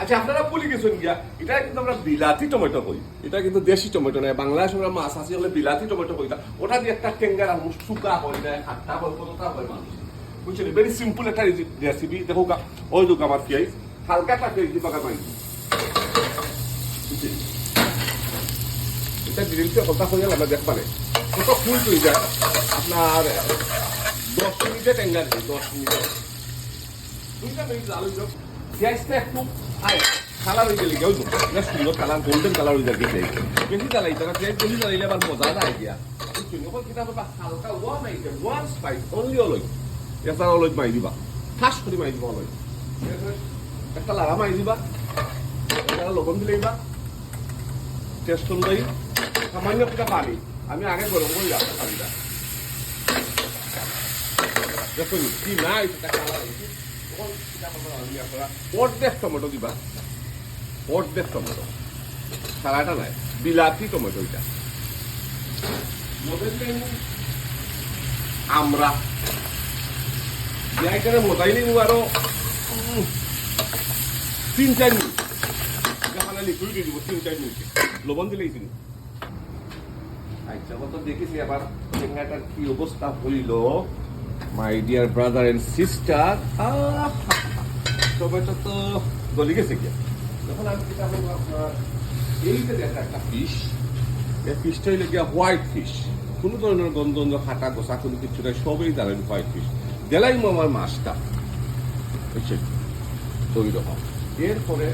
আচ্ছা আপনারা বলে গেছেন গিয়া এটা কিন্তু আমরা বিলাতি টমেটো কই, এটা কিন্তু দেশি টমেটো নয়। বাংলাদেশে আমরা মাছ আসি হলে বিলাতি টমেটো কই, ওটা দিয়ে একটা টেঙ্গার আর সুকা হয়ে যায়, খাট্টা হয়, কতটা হয় মানুষ বুঝছেন। ভেরি সিম্পল একটা রেসিপি। দেখো ওই দুটো আমার পেঁয়াজ হালকা একটা পেঁয়াজ দিয়ে পাকা পাই এটা ডিটেলসে কথা হয়ে গেল। আমরা দেখবারে কত ফুল হয়ে যায় আপনার 10 মিনিটে টেঙ্গার 10 মিনিটে 2 মিনিট আলু যোগ পেঁয়াজটা একটু কালার হয়ে গেলে কেউ সুন্দর কালার গোল্ডেন কালার হয়ে যাবে। বেশি জ্বালাই তারা পেঁয়াজ বেশি জ্বালাইলে আবার মজা না আইডিয়া বুঝছেন। যখন কিনা করবা হালকা ওয়ান স্পাইস অনলি অলয় এটা অলয় মাই দিবা, ঠাস করে মাই দিবা অলয়, একটা লাড়া মাই দিবা, একটা লবণ দিলে দিবা টেস্ট অনুযায়ী, সামান্য একটা পানি আমি আগে গরম করে রাখতে পানিটা দেখুন কি না এটা কালার হয়েছে। তখন আপনারা অর্ধেক টমেটো দিবা, অর্ধেক টমেটো, সারাটা নাই, বিলাতি টমেটো এটা আমরা এখানে মোটাই নিব আরো 3-4 মিনিট এখানে লিকুইড দিয়ে দিব 3-4 মিনিট লবণ দিলেই দিন। আচ্ছা কত দেখেছি আবার টেঙ্গাটার কি অবস্থা হইল my dear brother and sister. Tomato তো গলি গেছে কি যখন আমি যেটা বলবো আপনার এইটা দেখা একটা ফিশ, এই ফিশটা হইলে গিয়া হোয়াইট ফিশ, কোনো ধরনের গন্ধ হাঁটা গোসা কোনো কিছু নাই, সবই জানেন হোয়াইট ফিশ। গেলাই আমার মাছটা বুঝছেন ওই রকম। এরপরে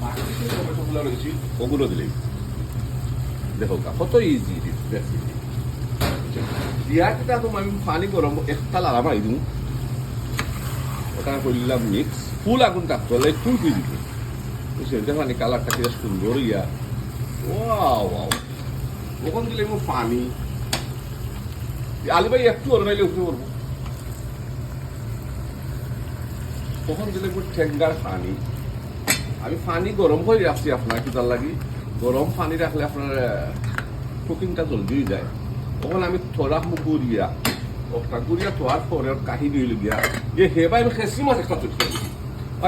বাকি যে টমেটোগুলো রয়েছে ওগুলো দিলেই দেখো কত ইজি রেসিপি। দিয়াটা তো আমি পানি গরম একটা লাড়া মারি দিই, ওটা করলাম মিক্স, ফুল আগুন থাকতে হলে ফুল দিয়ে দিত বুঝছেন। দেখো মানে কালারটা কি সুন্দর ইয়া ওয়াও ওয়াও। ওখান দিলে আমি পানি আলু ভাই একটু অরনাইলে উঠে পড়বো, তখন দিলে ঠেঙ্গার পানি। আমি পানি গরম করে রাখছি আপনার কি তার লাগি, গরম পানি রাখলে আপনার কুকিংটা জলদি যায়। তখন আমি থোড়া গুড়িয়া ওটা গুড়িয়া থোয়ার পরে কাহি দিয়ে গিয়া যে হেবাই আমি খেসি মাছ একটা তৈরি করি।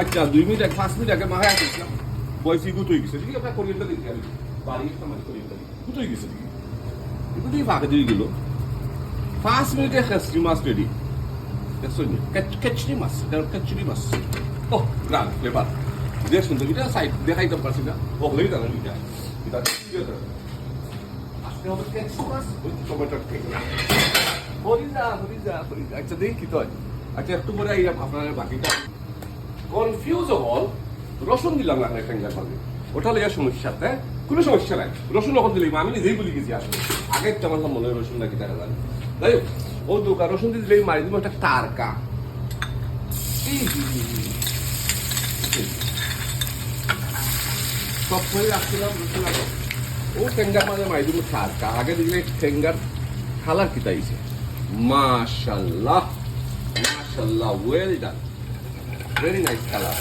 আচ্ছা 2 মিনিট 5 মিনিট আগে মাখায় আসছিলাম বয়সি গুট হয়ে গেছে, ঠিক আপনার করিয়েন্টা দিচ্ছি আমি বাড়ি সমাজ করিয়েন্টা দিই গুট হয়ে গেছে, এগুলো দিয়ে ফাঁকে দিয়ে গেল 5 মিনিটে খেসি মাছ রেডি। কেচড়ি মাছ, কেচড়ি মাছ ও গ্রাম ফ্লেভার যে সুন্দর। এটা সাইড দেখাইতে পারছি না ওগুলোই জানেন এটা এটা আসতে হবে কেচড়ি মাছ ওই টমেটোর থেকে হরিজা। আচ্ছা দেখি কি তো আচ্ছা একটু পরে আপনার বাকিটা কনফিউজ হল রসুন দিলাম না টেঙ্গার মাঝে, ওটা লেগে সমস্যাতে কোনো সমস্যা নাই, রসুন ওখান দিলেই আমি নিজেই বলি গেছি আসলে আগে তো আমার মনে হয় রসুন নাকি দেখা জানি। যাই হোক ও দোকান রসুন দিলেই মারি দিব একটা টারকা। সব করে রাখছিলাম ও টেঙ্গার মাঝে মারি দিব টারকা। আগে দিলে টেঙ্গার কালার কি তাইছে মাশাআল্লাহ মাশাআল্লাহ, well done, very nice colour.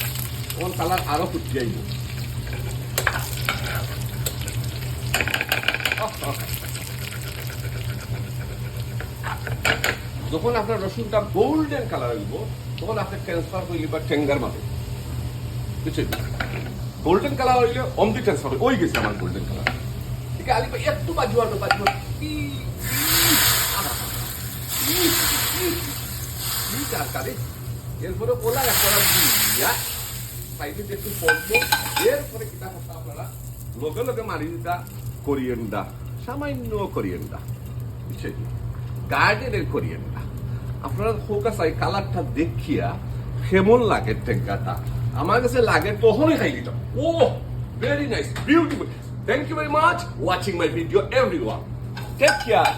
ওর কালার আরো ফুটে যাইব। যখন আপনার রসুনটা গোল্ডেন কালার হইব তখন আপনি ট্রান্সফার হইলে বা টেঙ্গার মাঝে বুঝছেন। গোল্ডেন কালার হইলে অমদি ট্রান্সফার ওই গেছে আমার গোল্ডেন কালার। ঠিক আছে আলি ভাই একটু বাজুয়ার এরপরে ওলা একটা দিয়া সাইডে একটু পড়বো। এরপরে কিতা করতে আপনারা লগে লগে মারি দিতা কোরিয়েন্ডা, সামান্য কোরিয়েন্ডা বুঝছেন, গার্ডেনের কোরিয়েন্ডা। আপনারা ফোকাস আই কালারটা দেখিয়া কেমন লাগে টেঙ্গাটা আমার কাছে লাগে তখনই খাই দিতাম। Oh very nice beautiful. Thank you very much watching my video everyone. Take care.